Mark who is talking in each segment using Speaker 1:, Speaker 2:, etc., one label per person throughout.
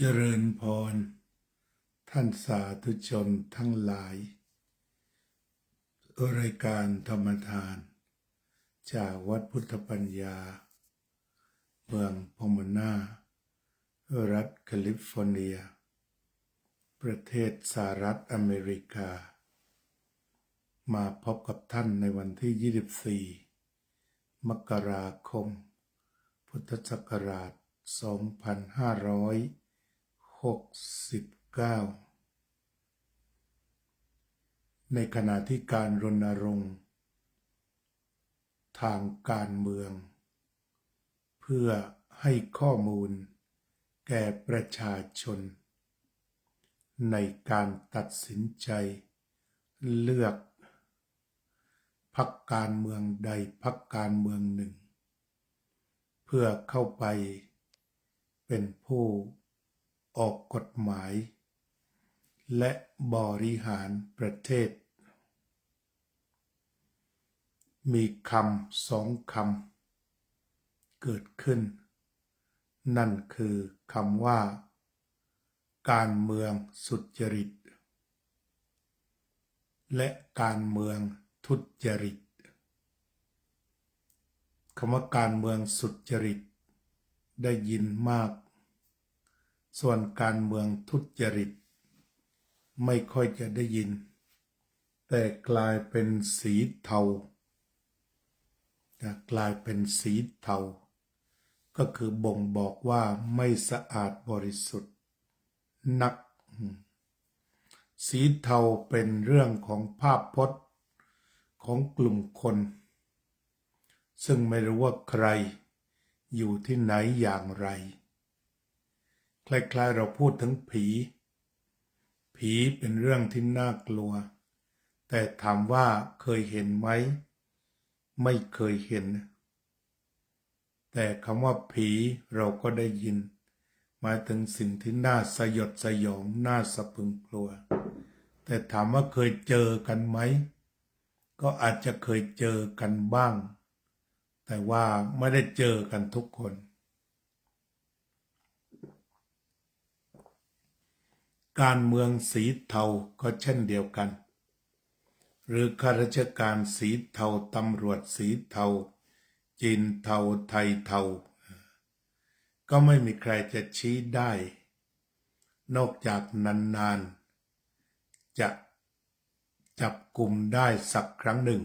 Speaker 1: เจริญพรท่านสาธุชนทั้งหลายรายการธรรมทานจากวัดพุทธปัญญาเมืองพอมนารัฐแคลิฟอร์เนียประเทศสหรัฐอเมริกามาพบกับท่านในวันที่24มกราคมพุทธศักราช2569ในขณะที่การรณรงค์ทางการเมืองเพื่อให้ข้อมูลแก่ประชาชนในการตัดสินใจเลือกพรรคการเมืองใดพรรคการเมืองหนึ่งเพื่อเข้าไปเป็นผู้ออกกฎหมายและบริหารประเทศมีคำสองคำเกิดขึ้นนั่นคือคำว่าการเมืองสุจริตและการเมืองทุจริตคำว่าการเมืองสุจริตได้ยินมากส่วนการเมืองทุจริตไม่ค่อยจะได้ยินแต่กลายเป็นสีเทากลายเป็นสีเทาก็คือบ่งบอกว่าไม่สะอาดบริสุทธิ์นักสีเทาเป็นเรื่องของภาพพจน์ของกลุ่มคนซึ่งไม่รู้ว่าใครอยู่ที่ไหนอย่างไรคล้ายๆเราพูดถึงผีเป็นเรื่องที่น่ากลัวแต่ถามว่าเคยเห็นไหมไม่เคยเห็นแต่คำว่าผีเราก็ได้ยินหมายถึงสิ่งที่น่าสยดสยองน่าสะพรึงกลัวแต่ถามว่าเคยเจอกันไหมก็อาจจะเคยเจอกันบ้างแต่ว่าไม่ได้เจอกันทุกคนการเมืองสีเทาก็เช่นเดียวกันหรือข้าราชการสีเทาตำรวจสีเทาจีนเทาไทยเทาก็ไม่มีใครจะชี้ได้นอกจากนานๆจะจับกลุ่มได้สักครั้งหนึ่ง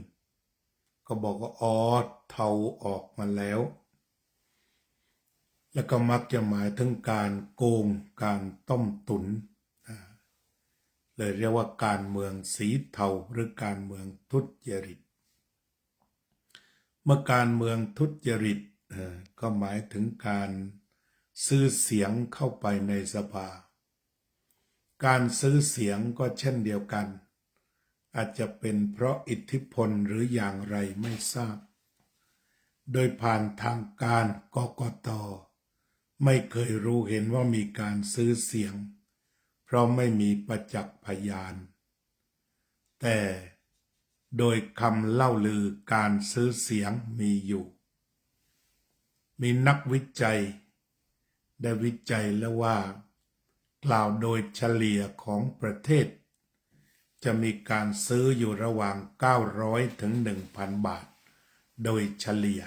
Speaker 1: ก็บอกว่าอ๋อเทาออกมาแล้วแล้วก็มักจะหมายถึงการโกงการต้มตุ๋นเลยเรียกว่าการเมืองสีเทาหรือการเมืองทุจริตเมื่อการเมืองทุจริตก็หมายถึงการซื้อเสียงเข้าไปในสภาการซื้อเสียงก็เช่นเดียวกันอาจจะเป็นเพราะอิทธิพลหรืออย่างไรไม่ทราบโดยผ่านทางการกกต.ไม่เคยรู้เห็นว่ามีการซื้อเสียงเพราะไม่มีประจักษ์พยานแต่โดยคำเล่าลือการซื้อเสียงมีอยู่มีนักวิจัยได้วิจัยแล้วว่ากล่าวโดยเฉลี่ยของประเทศจะมีการซื้ออยู่ระหว่าง900ถึง 1,000 บาทโดยเฉลี่ย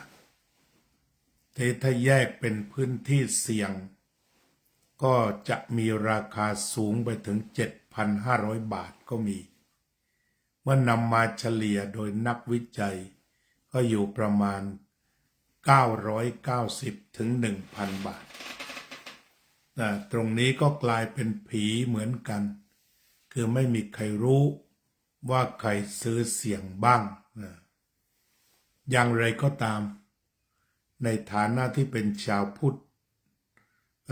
Speaker 1: แต่ถ้าแยกเป็นพื้นที่เสี่ยงก็จะมีราคาสูงไปถึง 7,500 บาทก็มีเมื่อนำมาเฉลี่ยโดยนักวิจัยก็อยู่ประมาณ990ถึง 1,000 บาทตรงนี้ก็กลายเป็นผีเหมือนกันคือไม่มีใครรู้ว่าใครซื้อเสียงบ้างอย่างไรก็ตามในฐานะที่เป็นชาวพุทธ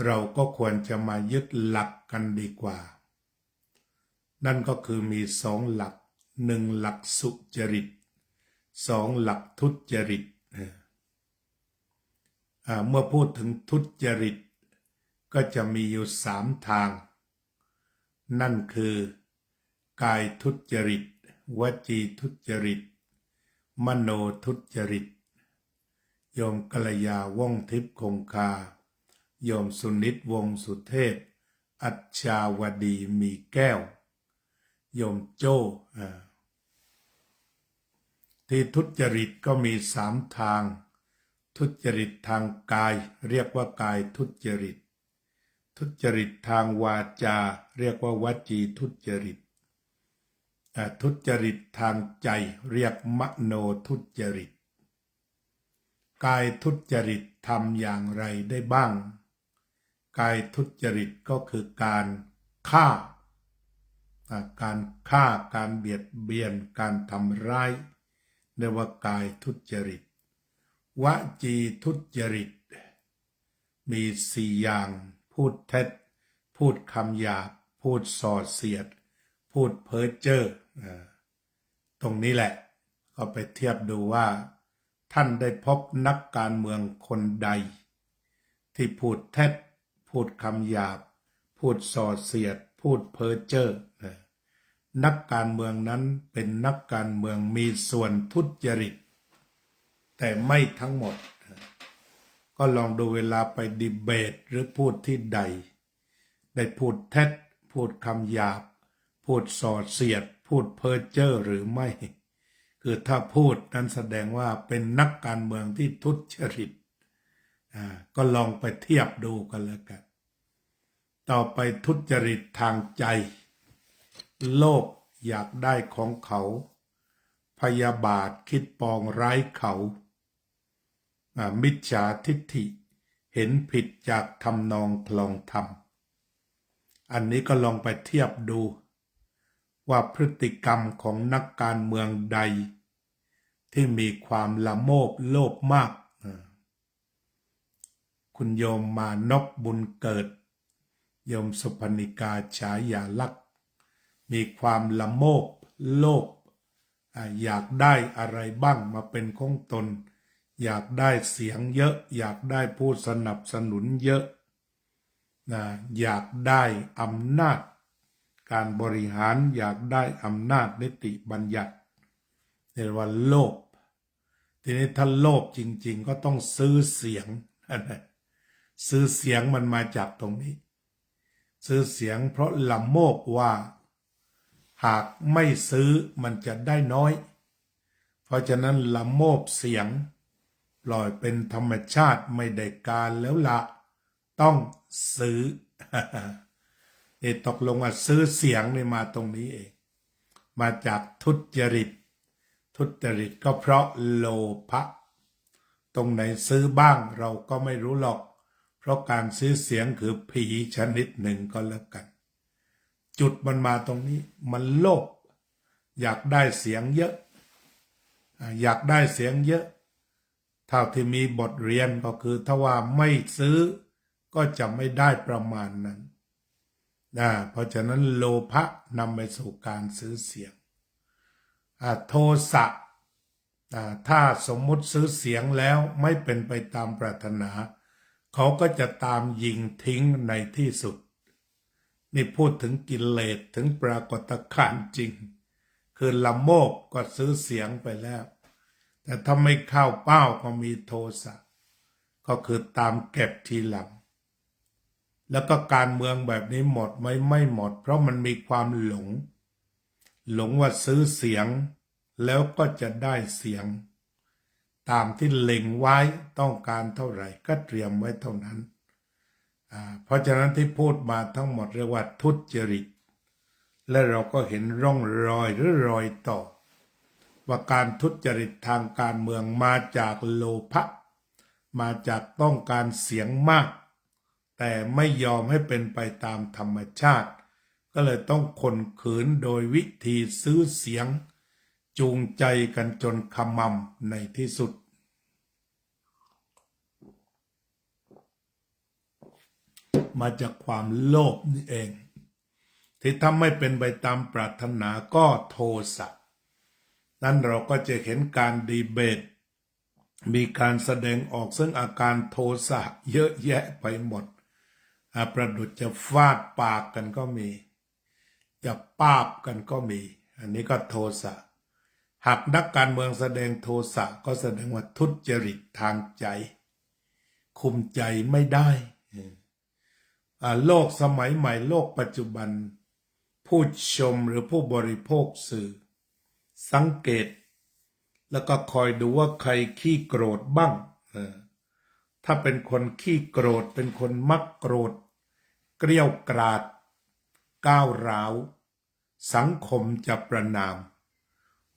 Speaker 1: เราก็ควรจะมายึดหลักกันดีกว่านั่นก็คือมี2 หลัก1 หลักสุจริต2 หลักทุจริตเมื่อพูดถึงทุจริตก็จะมีอยู่3 ทางนั่นคือกายทุจริตวจีทุจริตมโนทุจริตโยมกัลยาว่องทิพย์คงคาโยมสุนิตวงศ์สุเทพ อัจฉาวดีมีแก้วโยมโจ้ที่ทุจริตก็มี3 ทางทุจริตทางกายเรียกว่ากายทุจริตทุจริตทางวาจาเรียกว่าวจีทุจริตทุจริตทางใจเรียกมโนทุจริตกายทุจริตทำอย่างไรได้บ้างกายทุจริตก็คือการฆ่าการเบียดเบียนการทำร้ายเรียกว่ากายทุจริตวจีทุจริตมี4 อย่างพูดเท็จพูดคำหยาบพูดส่อเสียดพูดเพ้อเจ้อตรงนี้แหละก็ไปเทียบดูว่าท่านได้พบนักการเมืองคนใดที่พูดเท็จพูดคำหยาบพูดส่อเสียดพูดเพ้อเจ้อนักการเมืองนั้นเป็นนักการเมืองมีส่วนทุจริตแต่ไม่ทั้งหมดก็ลองดูเวลาไปดีเบตหรือพูดที่ใดได้พูดเท็จพูดคำหยาบพูดส่อเสียดพูดเพ้อเจ้อหรือไม่คือถ้าพูดนั้นแสดงว่าเป็นนักการเมืองที่ทุจริตก็ลองไปเทียบดูกันแล้วกันต่อไปทุจริตทางใจโลภอยากได้ของเขาพยาบาทคิดปองร้ายเขามิจฉาทิฏฐิเห็นผิดจากทำนองคลองธรรมอันนี้ก็ลองไปเทียบดูว่าพฤติกรรมของนักการเมืองใดที่มีความละโมบโลภมากคุณโยมมานพบุญเกิดโยมสุพรรณิกาฉายาลักษณ์มีความละโมบโลภอยากได้อะไรบ้างมาเป็นของตนอยากได้เสียงเยอะอยากได้ผู้สนับสนุนเยอะอยากได้อำนาจการบริหารอยากได้อำนาจนิติบัญญัติเรียกว่าโลภทีนี้ถ้าโลภจริงๆก็ต้องซื้อเสียงซื้อเสียงมันมาจากตรงนี้ซื้อเสียงเพราะละโมบว่าหากไม่ซื้อมันจะได้น้อยเพราะฉะนั้นละโมบเสียงปล่อยเป็นธรรมชาติไม่ได้การแล้วละต้องซื้อ นี่ตกลงว่าซื้อเสียงนี่มาตรงนี้เองมาจากทุจริตก็เพราะโลภะตรงไหนซื้อบ้างเราก็ไม่รู้หรอกเพราะการซื้อเสียงคือผีชนิดหนึ่งก็แล้วกันจุดมันมาตรงนี้มันโลภอยากได้เสียงเยอะอยากได้เสียงเยอะเท่าที่มีบทเรียนก็คือถ้าว่าไม่ซื้อก็จะไม่ได้ประมาณนั้นเพราะฉะนั้นโลภะนำไปสู่การซื้อเสียงโทสะถ้าสมมุติซื้อเสียงแล้วไม่เป็นไปตามปรารถนาเขาก็จะตามยิงทิ้งในที่สุดนี่พูดถึงกิเลสถึงปรากฏการณ์จริงคือละโมบก็ซื้อเสียงไปแล้วแต่ถ้าไม่เข้าเป้าก็มีโทสะก็คือตามเก็บทีหลังแล้วก็การเมืองแบบนี้หมดไหมไม่หมดเพราะมันมีความหลงว่าซื้อเสียงแล้วก็จะได้เสียงตามที่เล็งไว้ต้องการเท่าไหร่ก็เตรียมไว้เท่านั้นเพราะฉะนั้นที่พูดมาทั้งหมดเรียกว่าทุจริตและเราก็เห็นร่องรอยหรือรอยต่อว่าการทุจริตทางการเมืองมาจากโลภะมาจากต้องการเสียงมากแต่ไม่ยอมให้เป็นไปตามธรรมชาติก็เลยต้องข่มขืนโดยวิธีซื้อเสียงจูงใจกันจนขมำในที่สุดมาจากความโลภนี่เองที่ทำไม่เป็นไปตามปรารถนาก็โทสะนั้นเราก็จะเห็นการดีเบตมีการแสดงออกซึ่งอาการโทสะเยอะแยะไปหมดประดุจจะฟาดปากกันก็มีจะปาบกันก็มีอันนี้ก็โทสะหากนักการเมืองแสดงโทสะก็แสดงว่าทุจริตทางใจคุมใจไม่ได้ โลกสมัยใหม่โลกปัจจุบันผู้ชมหรือผู้บริโภคสื่อสังเกตแล้วก็คอยดูว่าใครขี้โกรธบ้างถ้าเป็นคนขี้โกรธเป็นคนมักโกรธเกรี้ยวกราดก้าวร้าวสังคมจะประณาม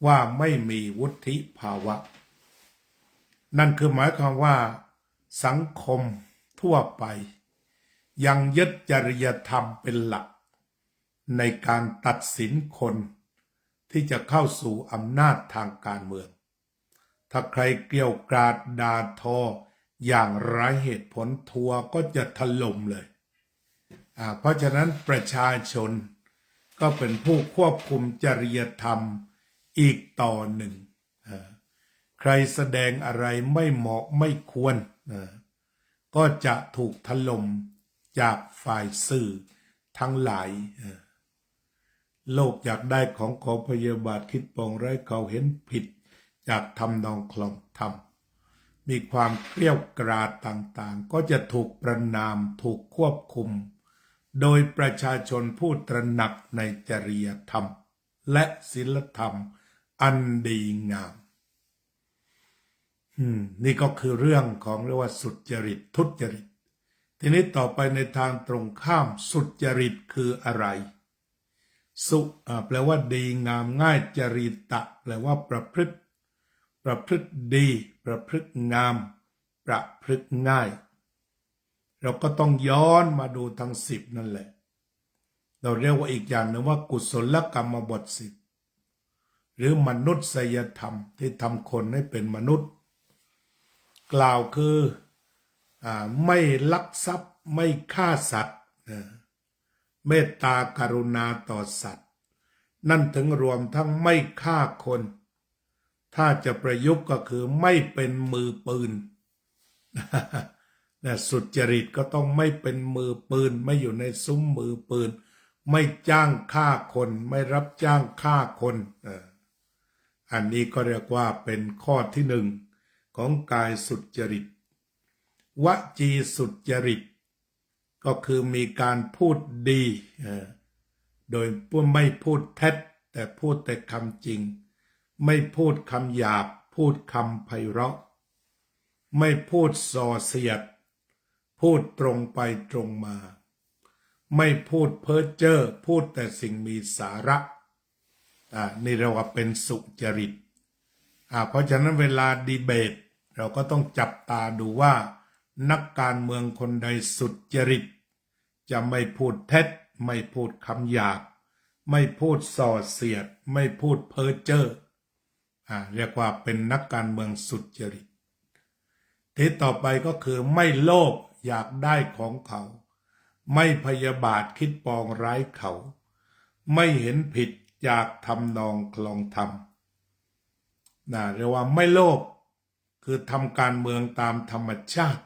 Speaker 1: ว่าไม่มีวุฒิภาวะนั่นคือหมายความว่าสังคมทั่วไปยังยึดจริยธรรมเป็นหลักในการตัดสินคนที่จะเข้าสู่อำนาจทางการเมืองถ้าใครเกรี้ยวกราดด่าทออย่างไร้เหตุผลทัวร์ก็จะถล่มเลยเพราะฉะนั้นประชาชนก็เป็นผู้ควบคุมจริยธรรมอีกต่อหนึ่งใครแสดงอะไรไม่เหมาะไม่ควรก็จะถูกถล่มจากฝ่ายสื่อทั้งหลายโลกอยากได้ของขอพยาบาทคิดปองไร้เขาเห็นผิดจากทำนองคลองธรรมมีความเกรี้ยวกราดต่างๆก็จะถูกประณามถูกควบคุมโดยประชาชนผู้ตระหนักในจริยธรรมและศีลธรรมอันดีงามนี่ก็คือเรื่องของเรียกว่าสุจริตทุจริตทีนี้ต่อไปในทางตรงข้ามสุจริตคืออะไรสุแปลว่าดีงามง่ายจริตะแปลว่าประพฤติดีประพฤติงามประพฤติง่ายเราก็ต้องย้อนมาดูทั้ง10นั่นแหละเราเรียกว่าอีกอย่างหนึ่งว่ากุศลกรรมบท10หรือมนุษยธรรมที่ทำคนให้เป็นมนุษย์กล่าวคือไม่ลักทรัพย์ไม่ฆ่าสัตว์เมตตากรุณาต่อสัตว์นั่นถึงรวมทั้งไม่ฆ่าคนถ้าจะประยุกต์ก็คือไม่เป็นมือปืนสุจริตก็ต้องไม่เป็นมือปืนไม่อยู่ในซุ้มมือปืนไม่จ้างฆ่าคนไม่รับจ้างฆ่าคนอันนี้ก็เรียกว่าเป็นข้อที่หนึ่งของกายสุจริตวจีสุจริตก็คือมีการพูดดีโดยไม่พูดเท็จแต่พูดแต่คำจริงไม่พูดคำหยาบพูดคำไพเราะไม่พูดส่อเสียดพูดตรงไปตรงมาไม่พูดเพ้อเจ้อพูดแต่สิ่งมีสาระนี่เราว่าเป็นสุจริตเพราะฉะนั้นเวลาดีเบตเราก็ต้องจับตาดูว่านักการเมืองคนใดสุจริตจะไม่พูดเท็จไม่พูดคำหยาบไม่พูดส่อเสียดไม่พูดเพ้อเจ้อเรียกว่าเป็นนักการเมืองสุจริตที่ต่อไปก็คือไม่โลภอยากได้ของเขาไม่พยาบาทคิดปองร้ายเขาไม่เห็นผิดจากทำนองคลองธรรมเรียกว่าไม่โลภคือทำการเมืองตามธรรมชาติ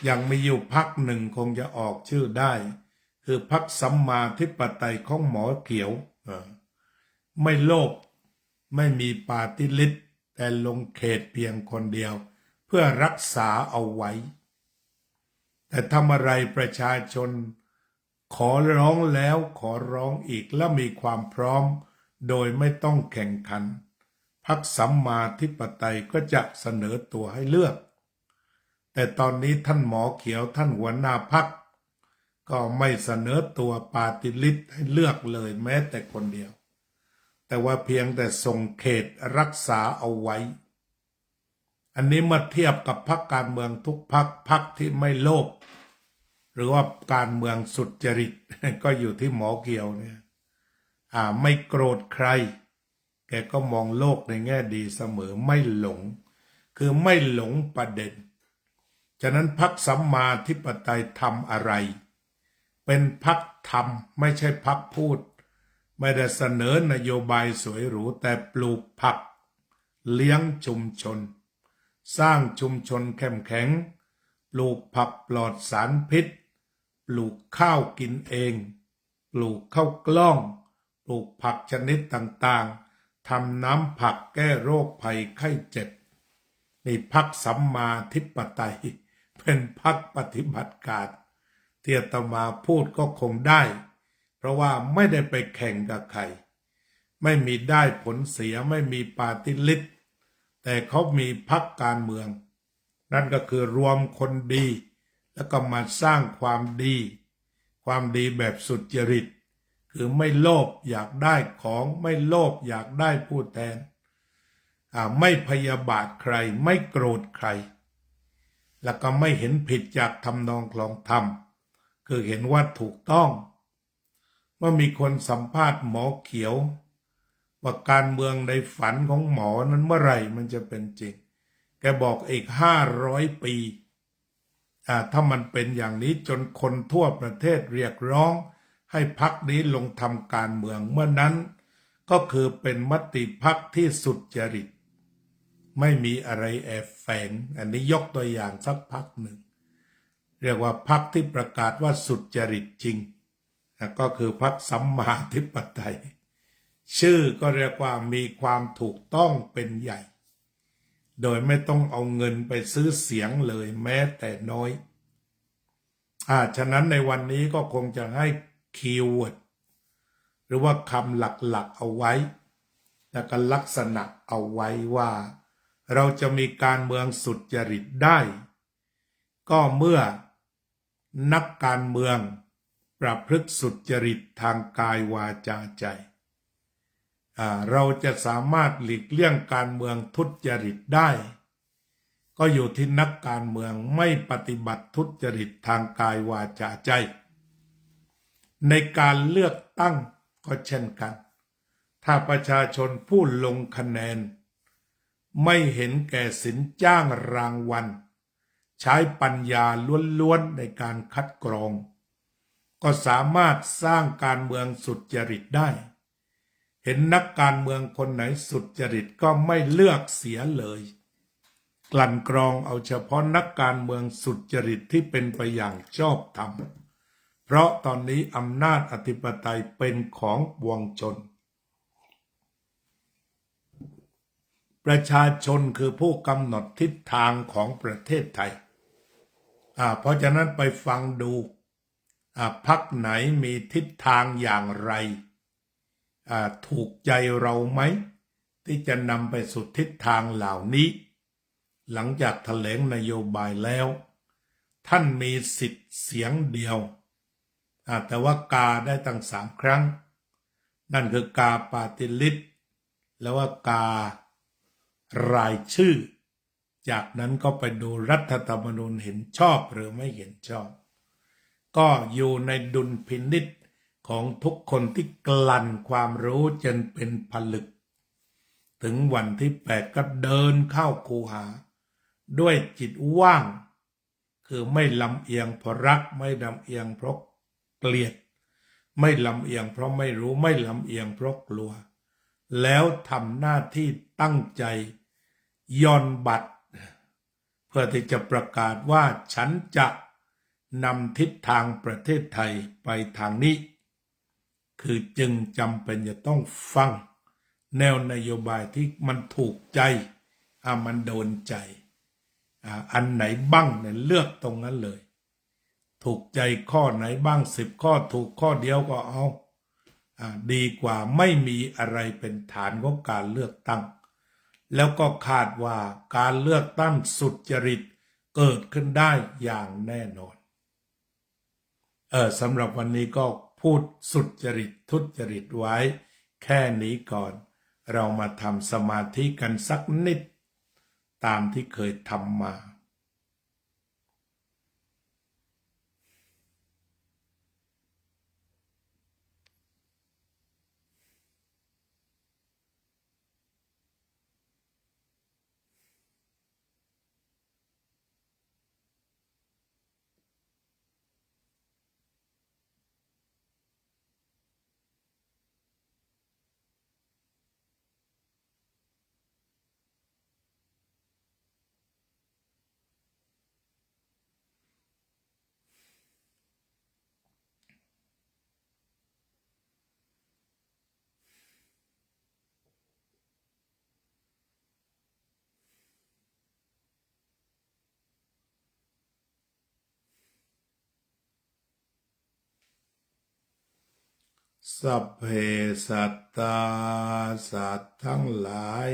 Speaker 1: ยังมีอยู่พรรคหนึ่งคงจะออกชื่อได้คือพรรคสัมมาธิปไตยของหมอเขียวไม่โลภไม่มีปาฏิลิษฐ์แต่ลงเขตเพียงคนเดียวเพื่อรักษาเอาไว้แต่ทำอะไรประชาชนขอร้องแล้วขอร้องอีกและมีความพร้อมโดยไม่ต้องแข่งขันพรรคสัมมาธิปไตยก็จะเสนอตัวให้เลือกแต่ตอนนี้ท่านหมอเขียวท่านหัวหน้าพรรคก็ไม่เสนอตัวปาฏิลิษฐ์ให้เลือกเลยแม้แต่คนเดียวแต่ว่าเพียงแต่ส่งเขตรักษาเอาไว้อันนี้มาเทียบกับพรรคการเมืองทุกพรรคที่ไม่โลภหรือว่าการเมืองสุจริตก็อยู่ที่หมอเขียวเนี่ยไม่โกรธใครแกก็มองโลกในแง่ดีเสมอไม่หลงคือไม่หลงประเด็นฉะนั้นพรรคสัมมาธิปไตยทำอะไรเป็นพรรคทำไม่ใช่พรรคพูดไม่ได้เสนอนโยบายสวยหรูแต่ปลูกผักเลี้ยงชุมชนสร้างชุมชนเข้มแข็งปลูกผักปลอดสารพิษปลูกข้าวกินเองปลูกข้าวกล้องปลูกผักชนิดต่างๆทำน้ำผักแก้โรคภัยไข้เจ็บนี่พรรคสัมมาธิปไตยเป็นพรรคปฏิบัติการ ที่อาตมาพูดก็คงได้ เพราะว่าไม่ได้ไปแข่งกับใครไม่มีได้ผลเสียไม่มีปาร์ตี้ลิสต์แต่เขามีพรรคการเมืองนั่นก็คือรวมคนดีแล้วก็มาสร้างความดีแบบสุจริตคือไม่โลภอยากได้ของไม่โลภอยากได้ผู้แทนไม่พยาบาทใครไม่โกรธใครแล้วก็ไม่เห็นผิดจากทำนองคลองธรรมคือเห็นว่าถูกต้องเมื่อมีคนสัมภาษณ์หมอเขียวว่าการเมืองในฝันของหมอนั้นเมื่อไหร่มันจะเป็นจริงแกบอกอีก500 ปีถ้ามันเป็นอย่างนี้จนคนทั่วประเทศเรียกร้องให้พรรคนี้ลงทำการเมืองเมื่อนั้นก็คือเป็นมติพรรคที่สุจริตไม่มีอะไรแอบแฝงอันนี้ยกตัวอย่างสักพรรคหนึ่งเรียกว่าพรรคที่ประกาศว่าสุจริตจริงก็คือพรรคสัมมาธิปไตยชื่อก็เรียกว่ามีความถูกต้องเป็นใหญ่โดยไม่ต้องเอาเงินไปซื้อเสียงเลยแม้แต่น้อยฉะนั้นในวันนี้ก็คงจะให้คีย์เวิร์ดหรือว่าคำหลักๆเอาไว้แล้วก็ลักษณะเอาไว้ว่าเราจะมีการเมืองสุจริตได้ก็เมื่อนักการเมืองประพฤติสุจริตทางกายวาจาใจเราจะสามารถหลีกเลี่ยงการเมืองทุจริตได้ก็อยู่ที่นักการเมืองไม่ปฏิบัติทุจริตทางกายวาจาใจในการเลือกตั้งก็เช่นกันถ้าประชาชนผู้ลงคะแนนไม่เห็นแก่สินจ้างรางวัลใช้ปัญญาล้วนๆในการคัดกรองก็สามารถสร้างการเมืองสุจริตได้เห็นนักการเมืองคนไหนสุจริตก็ไม่เลือกเสียเลยกลั่นกรองเอาเฉพาะนักการเมืองสุจริตที่เป็นไปอย่างชอบธรรมเพราะตอนนี้อำนาจอธิปไตยเป็นของปวงชนประชาชนคือผู้กำหนดทิศทางของประเทศไทยเพราะฉะนั้นไปฟังดูพรรคไหนมีทิศทางอย่างไรถูกใจเราไหมที่จะนำไปสู่ทิศทางเหล่านี้หลังจากแถลงนโยบายแล้วท่านมีสิทธิ์เสียงเดียวแต่ว่ากาได้ตั้ง3 ครั้งนั่นคือกาปาฏิลิสต์แล้วว่าการายชื่อจากนั้นก็ไปดูรัฐธรรมนูญเห็นชอบหรือไม่เห็นชอบก็อยู่ในดุลพินิจของทุกคนที่กลั่นความรู้จนเป็นผลึกถึงวันที่8ก็เดินเข้าคูหาด้วยจิตว่างคือไม่ลำเอียงเพราะรักไม่ลำเอียงเพราะเกลียดไม่ลำเอียงเพราะไม่รู้ไม่ลำเอียงเพราะกลัวแล้วทำหน้าที่ตั้งใจย่อนบัตรเพื่อที่จะประกาศว่าฉันจะนำทิศทางประเทศไทยไปทางนี้คือจึงจำเป็นจะต้องฟังแนวนโยบายที่มันถูกใจมันโดนใจอันไหนบ้างเนี่ยเลือกตรงนั้นเลยถูกใจข้อไหนบ้าง10 ข้อถูกข้อเดียวก็เอาดีกว่าไม่มีอะไรเป็นฐานของการเลือกตั้งแล้วก็คาดว่าการเลือกตั้งสุจริตเกิดขึ้นได้อย่างแน่นอนสำหรับวันนี้ก็พูดสุจริตทุจริตไว้แค่นี้ก่อนเรามาทำสมาธิกันสักนิดตามที่เคยทำมา สัพเพสัตตาสัตว์ทั้งหลาย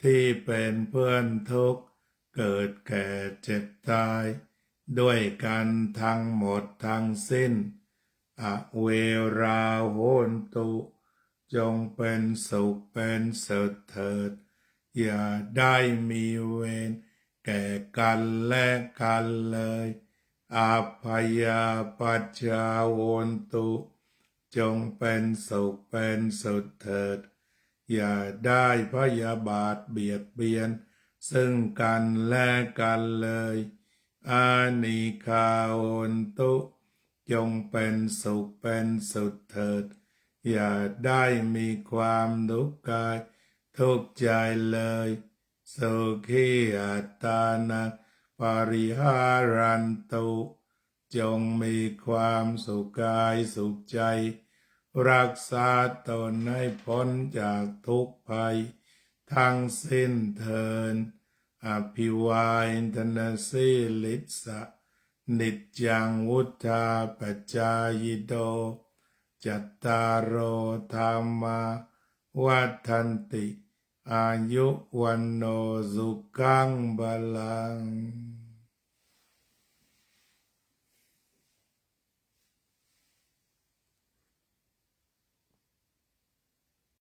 Speaker 1: ที่เป็นเพื่อนทุกข์เกิดแก่เจ็บตายด้วยกันทั้งหมดทั้งสิ้นอเวราโหนตุจงเป็นสุขเป็นสุขเถิดอย่าได้มีเวรแก่กันและกันเลยอาภัยาปัจจาโหนตุจงเป็นสุขเป็นสุขเถิดอย่าได้พยาบาทเบียดเบียนซึ่งกันและกันเลยอานิคาโหนตุจงเป็นสุขเป็นสุขเถิดอย่าได้มีความทุกข์กายทุกข์ใจเลยสุขีอัตตานังปริหารันตุจงมีความสุขกายสุขใจรักษาตนให้พ้นจากทุกภัยทั้งสิ้นเถิดอภิวาทนาสีลิสะนิจจังวุธาปจายโดจัตตารโอธรรมาวัฏันติอายุวันโนสุขังบาลัง